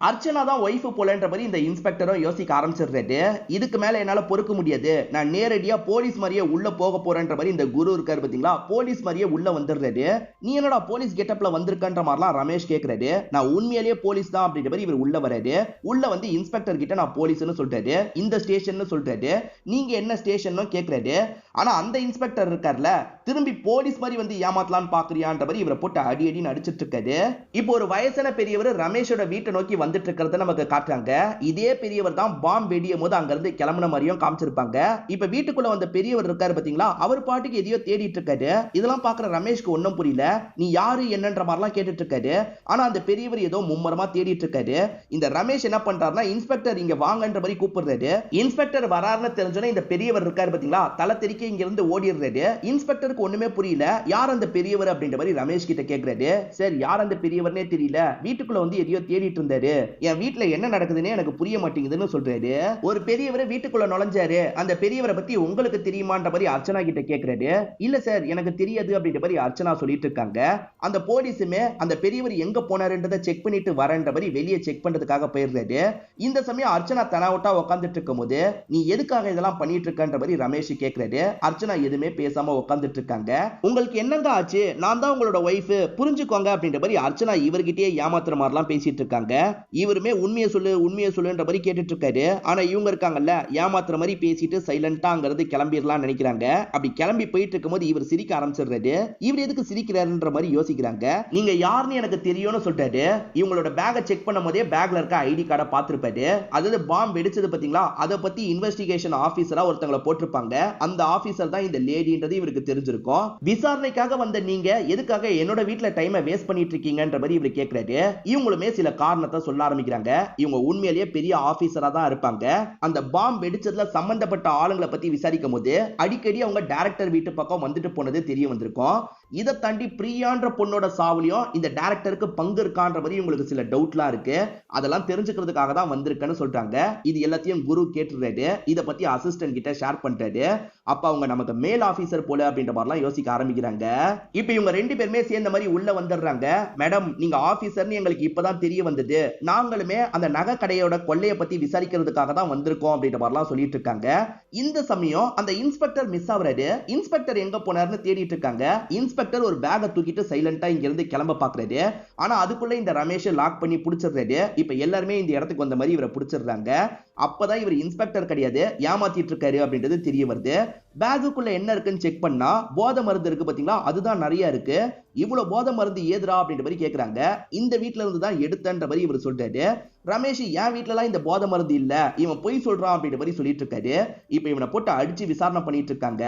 அர்ச்சனா தான் ஒய்ஃப் போலன்ற மாதிரி இந்த இன்ஸ்பெக்டரும் யோசிக்க ஆரம்பிச்சிடுறாரு. இதுக்கு மேல என்னால பொறுக்க முடியாது, நான் நேரடியா போலீஸ் மாதிரியே உள்ள போக போறேன்ற மாதிரி இந்த குரு இருக்காரு பாத்தீங்களா, போலீஸ் மாதிரியே உள்ள வந்துடுறாரு. நீ என்னடா போலீஸ் கெட்டப்ல வந்திருக்கன்ற மாதிரிலாம் ரமேஷ் கேட்கிறாரு. நான் உண்மையிலேயே போலீஸ் தான் அப்படின்ற மாதிரி இவர் உள்ள வராரு. உள்ள வந்து இன்ஸ்பெக்டர் கிட்ட நான் போலீஸ்னு சொல்றாரு, இந்த ஸ்டேஷன் சொல்றாரு. நீங்க என்ன ஸ்டேஷன் கேட்கிறாரு. ஆனா அந்த இன்ஸ்பெக்டர் இருக்கார்ல, திரும்பி போலீஸ் மாதிரி வந்து ஏமாத்தலான்னு பாக்குறியான்ற மாதிரி இவரை போட்டு அடி அடின்னு அடிச்சிட்டு இருக்காரு. இப்போ ஒரு வயசான பெரியவர் ரமேஷோட வீட்டை நோக்கி வந்துட்டு இருக்கிறத நமக்கு காட்டுறாங்க. இதே பெரியவர் தான் பாம்பு வெடியும் போது அங்க இருந்து கிளம்புன மாதிரியும் காமிச்சிருப்பாங்க. இப்ப வீட்டுக்குள்ள வந்த பெரியவர் இருக்காரு பாத்தீங்களா, அவர் பாட்டுக்கு எதையோ தேடிட்டு இருக்காரு. இதெல்லாம் பாக்குற ரமேஷ்க்கு ஒன்னும் புரியல. நீ யாரு என்னன்ற மாதிரிலாம் கேட்டுட்டு இருக்காரு. ஆனா அந்த பெரியவர் ஏதோ மும்மரமா தேடிட்டு இருக்காரு. இந்த ரமேஷ் என்ன பண்றாருன்னா, இன்ஸ்பெக்டர் இங்க வாங்கன்ற மாதிரி கூப்பிடுறாரு. இன்ஸ்பெக்டர் வராருன்னு தெரிஞ்சோன்னா இந்த பெரியவர் இருக்காரு பாத்தீங்களா, தலை தெறிக்க இங்க இருந்து ஓடிடுறாரு. இன்ஸ்பெக்டருக்கு ஒண்ணுமே புரியல. யார் அந்த பெரியவர் அப்படின்ற மாதிரி ரமேஷ் கிட்ட கேக்குறாரு. சார் யார் அந்த பெரியவர்னே தெரியல, வீட்டுக்குள்ள வந்து எதையோ தேடிட்டு இருந்தாரு, என் வீட்டுல என்ன நடக்குதுன்னு எனக்கு புரிய மாட்டேங்குதுன்னு சொல்றாரு. ஒரு பெரியவர் வீட்டுக்குள்ள நுழைஞ்சாரு, அந்த பெரியவரை பத்தி உங்களுக்கு தெரியுமான்ற மாதிரி அர்ச்சனா கிட்ட கேக்குறாரு. இல்ல சார் எனக்கு தெரியாது அப்படின்ற மாதிரி அர்ச்சனா சொல்லிட்டு இருக்காங்க. அந்த போலீஸுமே அந்த பெரியவர் எங்க போனாருன்றதை செக் பண்ணிட்டு வரன்ற மாதிரி வெளியே செக் பண்றதுக்காக போயிடுறாரு. இந்த சமயம் அர்ச்சனா தனாவட்டா உட்காந்துட்டு இருக்கும் போது, நீ எதுக்காக இதெல்லாம் பண்ணிட்டு இருக்கன்ற மாதிரி ரமேஷ் கேக்குறாரு. அர்ச்சனா எதுவுமே பேசாம உட்காந்துட்டு இருக்காங்க. உங்களுக்கு என்னங்க ஆச்சு, நான் தான் உங்களோட ஒய்ஃப், புரிஞ்சுக்கோங்க அப்படின்ற மாதிரி அர்ச்சனா இவர்கிட்டயே ஏமாத்துற மாதிரிலாம் பேசிட்டு இருக்காங்க. இவருமே உண்மையை சொல்லுன்ற மாதிரி கேட்டுட்டு இருக்காரு. ஆனா இவங்க இருக்காங்கல்ல, ஏமாத்துற மாதிரி பேசிட்டு சைலண்டா அங்கிருந்து கிளம்பிடலாம் நினைக்கிறாங்க. அப்படி கிளம்பி போயிட்டு இருக்கும்போது இவர் சிரிக்க ஆரம்பிச்சிடுறாரு. இவர் எதுக்கு சிரிக்கிறாருன்ற மாதிரி யோசிக்கிறாங்க. நீங்க யாருன்னு எனக்கு தெரியும்னு சொல்றாரு. இவங்களோட பேக்கை செக் பண்ணும் போதே பேக்ல இருக்க ஐடி கார்டை பார்த்திருப்பாரு. அதாவது பாம்பு வெடிச்சது பாத்தீங்களா, அதை பத்தி இன்வெஸ்டிகேஷன் ஆபீசரா ஒருத்தங்களை போட்டிருப்பாங்க. அந்த ஆபீசர் தான் இந்த லேடின்றது இவருக்கு தெரிஞ்சிருக்கும். விசாரணைக்காக வந்த நீங்க எதுக்காக என்னோட வீட்ல டைமை வேஸ்ட் பண்ணிட்டு இருக்கீங்கன்ற மாதிரி இவர் கேட்கிறாரு. இவங்களுமே சில காரணத்தை சொல்ல ஆரம்பிக்கிறாங்க. இவங்க உண்மையிலேயே பெரிய ஆபீசரா தான் இருப்பாங்க. அந்த பாம்பு வெடிச்சதுல சம்பந்தப்பட்ட ஆளுங்களை பத்தி விசாரிக்கும் போது அடிக்கடி அவங்க டைரக்டர் வீட்டு பக்கம் வந்துட்டு போனது தெரிய வந்திருக்கும். இதை தாண்டி பிரியான்ற பொண்ணோட சாவுலையும் இந்த டைரக்டருக்கு பங்கு இருக்கான்ற மாதிரி உங்களுக்கு சில டவுட்லாம் இருக்கு. அதெல்லாம் தெரிஞ்சுக்கிறதுக்காக தான் வந்திருக்குன்னு சொல்றாங்க. இது எல்லாத்தையும் குரு கேட்டுறாரு. இதை பத்தி அசிஸ்டன்ட் கிட்ட ஷேர் பண்றாரு. அப்ப அவங்க நமக்கு மேல் ஆபீசர் போல அப்படின்ற மாதிரிலாம் யோசிக்க ஆரம்பிக்கிறாங்க. இப்ப இவங்க ரெண்டு பேருமே சேர்ந்த மாதிரி உள்ள வந்துடுறாங்க. மேடம் நீங்க ஆபீசர்னு எங்களுக்கு இப்பதான் தெரிய வந்தது, நாங்களுமே அந்த நகை கடையோட கொள்ளையை பத்தி விசாரிக்கிறதுக்காக தான் வந்திருக்கோம் அப்படின்ற மாதிரிலாம் சொல்லிட்டு இருக்காங்க. இந்த சமயம் அந்த இன்ஸ்பெக்டர் மிஸ் ஆகுறாரு. இன்ஸ்பெக்டர் எங்க போனாருன்னு தேடிட்டு இருக்காங்க. இன்ஸ்பெக்டர் ஒரு பேக்கை தூக்கிட்டு சைலண்டா இங்க இருந்து கிளம்ப பாக்குறாரு. ஆனா அதுக்குள்ள இந்த ரமேஷ் லாக் பண்ணி புடிச்சிடுறாரு. இப்ப எல்லாருமே இந்த இடத்துக்கு வந்த மாதிரி இவரை புடிச்சிடுறாங்க. அப்பதான் இவர் இன்ஸ்பெக்டர் கிடையாது, ஏமாத்திட்டு இருக்காரு அப்படின்றது தெரிய வருது. பேக்குக்குள்ள என்ன இருக்குன்னு செக் பண்ணா போதை மருந்து இருக்கு பாத்தீங்களா, அதுதான் நிறைய இருக்கு. இவ்வளவு போதை மருந்து ஏதுரா அப்படின்ற மாதிரி கேக்குறாங்க. இந்த வீட்டுல இருந்து தான் எடுத்தன்ற மாதிரி இவர் சொல்றாரு. ரமேஷ் என் வீட்டுல எல்லாம் இந்த போதை மருந்து இல்ல, இவன் பொய் சொல்றான் அப்படின்ற மாதிரி சொல்லிட்டு இருக்காரு. இப்ப இவனை போட்டு அடிச்சு விசாரணை பண்ணிட்டு இருக்காங்க.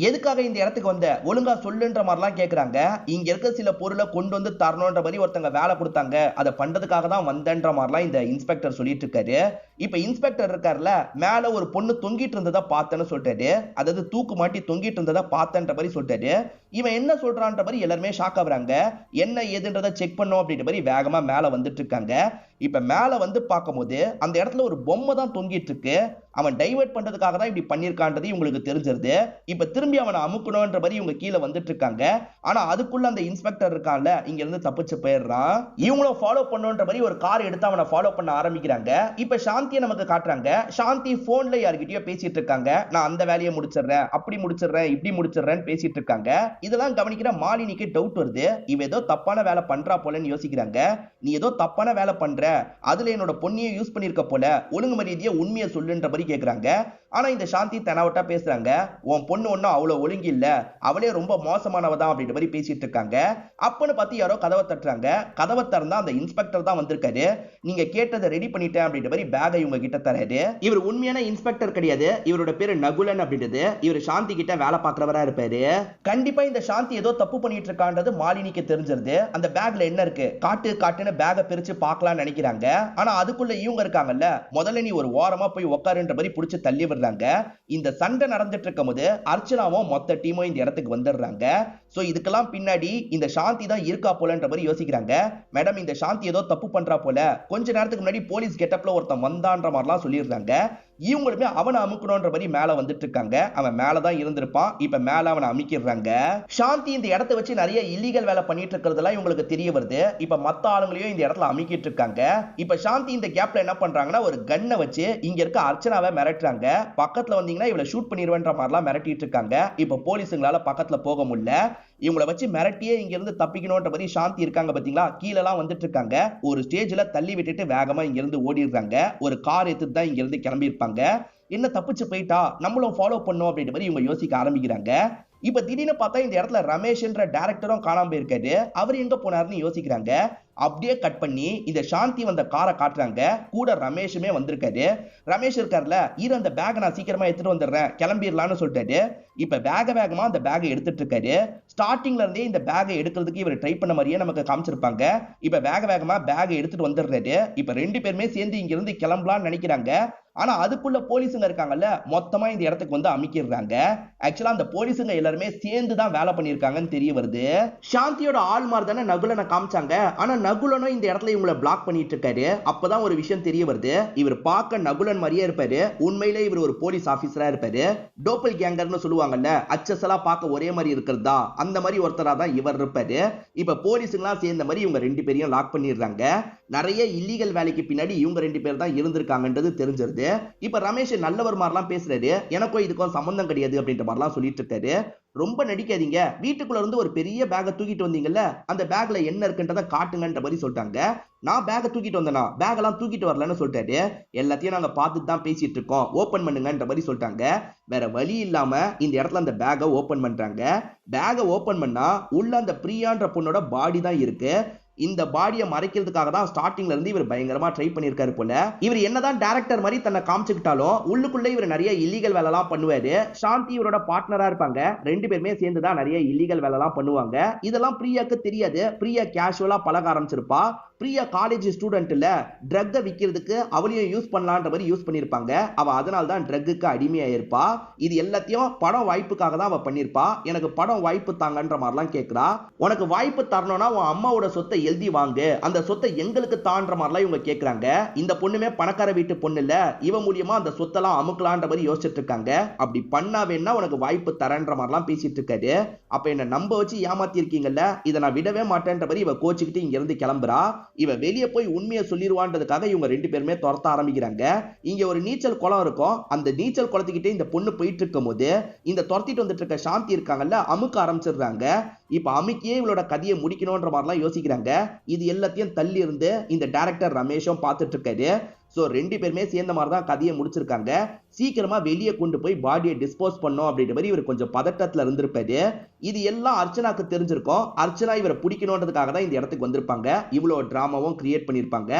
எதுக்காக இந்த இடத்துக்கு வந்த, ஒழுங்கா சொல்லுன்ற மாதிரிலாம் கேக்குறாங்க. இங்க இருக்க சில பொருளை கொண்டு வந்து தரணும்ன்ற மாதிரி ஒருத்தங்க வேலை கொடுத்தாங்க, அதை பண்றதுக்காக தான் வந்தன்ற மாதிரிலாம் இந்த இன்ஸ்பெக்டர் சொல்லிட்டு இருக்காரு. இப்ப இன்ஸ்பெக்டர் இருக்காருல, மேல ஒரு பொண்ணு தொங்கிட்டு இருந்ததை பார்த்தேன்னு சொல்றாரு. அதாவது அதாவது தூக்கு மாட்டி தொங்கிட்டு இருந்ததை பார்த்தன்ற மாதிரி சொல்லிட்டாரு. இவன் என்ன சொல்றான்ற மாதிரி எல்லாருமே ஷாக் ஆகுறாங்க. என்ன ஏதுன்றதை செக் பண்ணோம் அப்படின்ற மாதிரி வேகமா மேல வந்துட்டு இருக்காங்க. இப்ப மேல வந்து பார்க்கும்போது அந்த இடத்துல ஒரு பொம்மை தான் தொங்கிட்டு இருக்கு. அவன் டைவர்ட் பண்றதுக்காக தான் இப்படி பண்ணிருக்கான்றது இவங்களுக்கு தெரிஞ்சிருது. இப்ப திரும்பி அவனை அமுக்கணும்ன்ற மாதிரி இவங்க கீழே வந்துட்டு இருக்காங்க. ஆனா அதுக்குள்ள அந்த இன்ஸ்பெக்டர் இருக்கான்ல, இங்க இருந்து தப்பிச்சு போயிடுறான். இவங்களும் ஃபாலோ பண்ணுன்ற மாதிரி ஒரு கார் எடுத்து அவனை ஃபாலோ பண்ண ஆரம்பிக்கிறாங்க. இப்ப சாந்தியை நமக்கு காட்டுறாங்க. சாந்தி போன்ல யார்கிட்டயோ பேசிட்டு இருக்காங்க. நான் அந்த வேலையை முடிச்சிடுறேன், அப்படி முடிச்சிடுறேன், இப்படி முடிச்சிடுறேன்னு பேசிட்டு இருக்காங்க. இதெல்லாம் கவனிக்கிற மாலினிக்கு டவுட் வருது. இவ ஏதோ தப்பான வேலை பண்றா போலன்னு யோசிக்கிறாங்க. நீ ஏதோ தப்பான வேலை பண்ற, அதுல என்னோட பொண்ணியை யூஸ் பண்ணிருக்க போல, ஒழுங்கு மரியாதையா உண்மையை சொல்லுன்ற மாதிரி கேக்குறாங்க. ஆனா இந்த சாந்தி தெனாவட்டா பேசுறாங்க. உன் பொண்ணு ஒன்னும் அவ்வளவு ஒழுங்கு இல்ல, அவளே ரொம்ப மோசமானவதான் அப்படின்ற மாதிரி பேசிட்டு இருக்காங்க. அப்பன்னு பார்த்து யாரோ கதவை தட்டுறாங்க. கதவை திறந்தா அந்த இன்ஸ்பெக்டர் தான் வந்திருக்காரு. நீங்க கேட்டதை ரெடி பண்ணிட்டேன் அப்படின்ற மாதிரி பேகை இவங்க கிட்ட தராரு. இவர் உண்மையான இன்ஸ்பெக்டர் கிடையாது. இவரோட பேரு நகுலன் அப்படின்றது. இவர் சாந்தி கிட்ட வேலை பார்க்கிறவரா இருப்பாரு. கண்டிப்பா இந்த சாந்தி ஏதோ தப்பு பண்ணிட்டு இருக்கான்றது மாலினிக்கு தெரிஞ்சிருது. அந்த பேக்ல என்ன இருக்கு, காட்டு காட்டுன்னு பேகை பிரிச்சு பார்க்கலாம்னு நினைக்கிறாங்க. ஆனா அதுக்குள்ள இவங்க இருக்காங்கல்ல, முதல்ல நீ ஒரு ஓரமா போய் உட்காருன்ற மாதிரி புடிச்சு தள்ளி விடுறாங்க. இந்த சண்டை நடந்துட்டு இருக்கும்போது அர்ச்சனாவும் மொத்த டீமும் இந்த இடத்துக்கு வந்துடுறாங்க. சோ இதுக்கெல்லாம் பின்னாடி இந்த சாந்தி தான் இருக்கா போலன்ற மாதிரி யோசிக்கிறாங்க. மேடம், இந்த சாந்தி ஏதோ தப்பு பண்றா போல, கொஞ்ச நேரத்துக்கு முன்னாடி போலீஸ் கெட்டப்ல ஒருத்தன் வந்தான்ற மாதிரிலாம் சொல்லிடுறாங்க. இவங்களுமே அவனை அமுக்கணும்ன்ற மாதிரி மேல வந்துட்டு இருக்காங்க. அவன் மேலதான் இருந்திருப்பான். இப்ப மேல அவனை அமுக்கிடுறாங்க. சாந்தி இந்த இடத்தை வச்சு நிறைய இல்லீகல் வேலை பண்ணிட்டு இருக்கிறதெல்லாம் இவங்களுக்கு தெரிய வருது. இப்ப மத்த ஆளுங்களையும் இந்த இடத்துல அமுக்கிட்டு இருக்காங்க. இப்ப சாந்தி இந்த கேப்ல என்ன பண்றாங்கன்னா, ஒரு கன்னை வச்சு இங்க இருக்க அர்ச்சனாவை மிரட்டுறாங்க. பக்கத்துல வந்தீங்கன்னா இவளை ஷூட் பண்ணிடுவேன்ற மாதிரிலாம் மிரட்டிட்டு இருக்காங்க. இப்ப போலீஸுங்களால பக்கத்துல போக முடியல. இவங்களை வச்சு மிரட்டியே இங்க இருந்து தப்பிக்கணும்ன்ற மாதிரி சாந்தி இருக்காங்க பாத்தீங்களா, கீழே எல்லாம் வந்துட்டு இருக்காங்க. ஒரு ஸ்டேஜ்ல தள்ளி விட்டுட்டு வேகமா இங்க இருந்து ஓடிடுறாங்க. ஒரு கார் எடுத்து தான் இங்க இருந்து கிளம்பி இருப்பாங்க. என்ன தப்பிச்சு போயிட்டா, நம்மளும் ஃபாலோ பண்ணோம் அப்படின்ற மாதிரி இவங்க யோசிக்க ஆரம்பிக்கிறாங்க. இப்ப திடீர்னு பார்த்தா இந்த இடத்துல ரமேஷ்ன்ற டைரக்டரும் காணாம போயிருக்காரு. அவர் எங்க போனாருன்னு யோசிக்கிறாங்க. அப்படியே கட் பண்ணி இந்த சாந்தி வந்த காரை காட்டுறாங்க. கூட ரமேஷுமே வந்திருக்காரு. ரமேஷ் இருக்காருல, அந்த பேக்கை நான் சீக்கிரமா எடுத்துட்டு வந்துடுறேன், கிளம்பிடலாம்னு சொல்லிட்டாரு. இப்ப வேகமா அந்த பேக்கை எடுத்துட்டு இருக்காரு. ஸ்டார்டிங்ல இருந்தே இந்த பேக்கை எடுக்கிறதுக்கு இவர் ட்ரை பண்ண மாதிரியே நமக்கு காமிச்சிருப்பாங்க. இப்ப வேகமா பேக்கை எடுத்துட்டு வந்துடுறாரு. இப்ப ரெண்டு பேருமே சேர்ந்து இங்க இருந்து கிளம்பலாம்னு நினைக்கிறாங்க. ஆனா அதுக்குள்ள போலீஸுங்க இருக்காங்கல்ல, மொத்தமா இந்த இடத்துக்கு வந்து அமிக்கிடுறாங்க. ஆக்சுவலா அந்த போலீஸுங்க எல்லாருமே சேர்ந்து தான் வேலை பண்ணிருக்காங்கன்னு தெரிய வருது. சாந்தியோட ஆள் மாதிரி தானே நகுலனை காமிச்சாங்க. ஆனா நகுலனும் இந்த இடத்துல இவங்களை பிளாக் பண்ணிட்டு இருக்காரு. அப்பதான் ஒரு விஷயம் தெரிய வருது. இவர் பார்க்க நகுலன் மாதிரியே இருப்பாரு, உண்மையிலே இவர் ஒரு போலீஸ் ஆபீசரா இருப்பாரு. டோப்பல் கேங்கர்னு சொல்லுவாங்கல்ல, அச்சஸலா பார்க்க ஒரே மாதிரி இருக்கிறதா, அந்த மாதிரி ஒருத்தரா தான் இவர் இருப்பாரு. இப்ப போலீஸுங்களாம் சேர்ந்த மாதிரி இவங்க ரெண்டு பேரையும் லாக் பண்ணிடுறாங்க. நிறைய இல்லீகல் வேலைக்கு பின்னாடி இவங்க ரெண்டு பேர் தான் இருந்திருக்காங்கன்றது தெரிஞ்சிருது. இப்ப ரமேஷ் நல்லவர் மாதிரிலாம் பேசுறாரு. எனக்கும் இதுக்கும் சம்பந்தம் கிடையாது அப்படின்ற மாதிரிலாம் சொல்லிட்டு இருக்காரு. ரொம்ப நடிக்காதீங்க, வீட்டுக்குள்ள இருந்து ஒரு பெரிய பேக்கை தூக்கிட்டு வந்தீங்கல்ல, அந்த பேக்ல என்ன இருக்குன்றத காட்டுங்கன்ற மாதிரி சொல்லிட்டாங்க. நான் பேக்கை தூக்கிட்டு வந்தேனா, பேக் எல்லாம் தூக்கிட்டு வரலன்னு சொல்லிட்டாரு. எல்லாத்தையும் நாங்க பார்த்துட்டு தான் பேசிட்டு இருக்கோம், ஓபன் பண்ணுங்கன்ற மாதிரி சொல்லிட்டாங்க. வேற வழி இல்லாம இந்த இடத்துல அந்த பேக்கை ஓபன் பண்றாங்க. பேக்கை ஓபன் பண்ணா உள்ள அந்த பிரியான்ற பொண்ணோட பாடி தான் இருக்கு. இந்த பாடியை மறைக்கிறதுக்காக தான் ஸ்டார்டிங்ல இருந்து இவர் பயங்கரமா ட்ரை பண்ணிருக்காரு போல. இவர் என்னதான் டைரக்டர் மாதிரி தன்னை காமிச்சுக்கிட்டாலும் உள்ளுக்குள்ள இவர் நிறைய இல்லீகல் வேலை எல்லாம் பண்ணுவாரு. சாந்தி இவரோட பார்ட்னரா இருப்பாங்க. ரெண்டு பேருமே சேர்ந்து தான் நிறைய இல்லீகல் வேலை எல்லாம் பண்ணுவாங்க. இதெல்லாம் பிரியாக்கு தெரியாது. பிரியா கேஷுவலா பழக ஆரம்பிச்சிருப்பா. பிரியா காலேஜ் ஸ்டூடெண்ட் இல்ல, ட்ரக்கை விற்கிறதுக்கு அவளையும் யூஸ் பண்ணலான்ற மாதிரி யூஸ் பண்ணிருப்பாங்க. அவ அதனால தான் ட்ரக்குக்கு அடிமையா இருப்பா. இது எல்லாத்தையும் படம் வாய்ப்புக்காக தான் அவ பண்ணிருப்பா. எனக்கு படம் வாய்ப்பு தாங்கன்ற மாதிரிலாம் கேட்கிறா. உனக்கு வாய்ப்பு தரணும்னா உன் அம்மாவோட சொத்தை எழுதி வாங்கு, அந்த சொத்தை எங்களுக்கு தான்ற மாதிரிலாம் இவங்க கேட்கறாங்க. இந்த பொண்ணுமே பணக்கார வீட்டு பொண்ணு இல்ல, இவ மூலியமா அந்த சொத்தெல்லாம் அமுக்கலான்ற மாதிரி யோசிச்சுட்டு இருக்காங்க. அப்படி பண்ணா வேணா உனக்கு வாய்ப்பு தரன்ற மாதிரிலாம் பேசிட்டு இருக்காரு. அப்ப என்ன நம்ப வச்சு ஏமாத்தி இருக்கீங்கல்ல, இதை நான் விடவே மாட்டேன்ற மாதிரி இவ கோச்சுக்கிட்டு இங்க இருந்து கிளம்புறா. இவ வெளியே போய் உண்மையை சொல்லிடுவான்றதுக்காக இவங்க ரெண்டு பேருமே துரத்த ஆரம்பிக்கிறாங்க. இங்க ஒரு நீச்சல் குளம் இருக்கும். அந்த நீச்சல் குளத்துக்கிட்டே இந்த பொண்ணு போயிட்டு இருக்கும் போது இந்த துரத்திட்டு வந்துட்டு இருக்க சாந்தி இருக்காங்கல்ல, அமுக்க ஆரம்பிச்சிடுறாங்க. இப்ப அமுக்கியே இவளோட கதையை முடிக்கணும்ன்ற மாதிரிலாம் யோசிக்கிறாங்க. இது எல்லாத்தையும் தள்ளி இருந்து இந்த டைரக்டர் ரமேஷும் பார்த்துட்டு இருக்காரு. சோ ரெண்டு பேருமே சேர்ந்த மாதிரி தான் கதையை முடிச்சிருக்காங்க. சீக்கிரமா வெளியே கொண்டு போய் பாடியை டிஸ்போஸ் பண்ணோம் அப்படின்ற மாதிரி இவர் கொஞ்சம் பதட்டத்துல இருந்திருப்பாரு. இது எல்லாம் அர்ச்சனாக்கு தெரிஞ்சிருக்கும். அர்ச்சனா இவரை பிடிக்கணும்ன்றதுக்காக தான் இந்த இடத்துக்கு வந்திருப்பாங்க. இவ்வளவு டிராமாவும் கிரியேட் பண்ணிருப்பாங்க.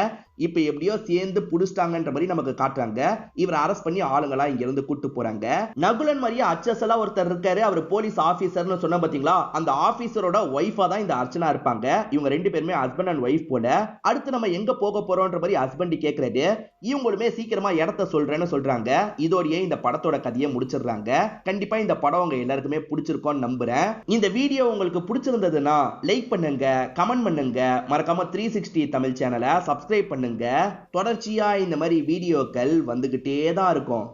இப்ப எப்படியோ சேர்ந்து புடிச்சிட்டாங்கன்ற மாதிரி நமக்கு காட்டுறாங்க. இவரை அரெஸ்ட் பண்ணி ஆளுங்களா இங்க இருந்து கூட்டு போறாங்க. நகுலன் மாதிரியே அச்சஸலா ஒருத்தர் இருக்காரு, அவர் போலீஸ் ஆபீசர்னு சொன்ன பாத்தீங்களா, அந்த ஆபீசரோட ஒய்ஃபா தான் இந்த அர்ச்சனா இருப்பாங்க. இவங்க ரெண்டு பேருமே ஹஸ்பண்ட் அண்ட் ஒய்ஃப் போல. அடுத்து நம்ம எங்க போக போறோம்ன்ற மாதிரி ஹஸ்பண்ட் கேக்குறாரு. இவங்களுமே சீக்கிரமா இடத்த சொல்றேன்னு சொல்றாங்க. இதோடயே இந்த படத்தோட கதையை முடிச்சிடுறாங்க. கண்டிப்பா இந்த படம் உங்க எல்லாருக்குமே பிடிச்சிருக்கும்னு நம்புறேன். இந்த வீடியோ உங்களுக்கு பிடிச்சிருந்ததுன்னா லைக் பண்ணுங்க, கமெண்ட் பண்ணுங்க, மறக்காம 360 தமிழ் சேனலை சப்ஸ்கிரைப் பண்ணுங்க. தொடர்ச்சியா இந்த மாதிரி வீடியோக்கள் வந்துகிட்டே தான் இருக்கும்.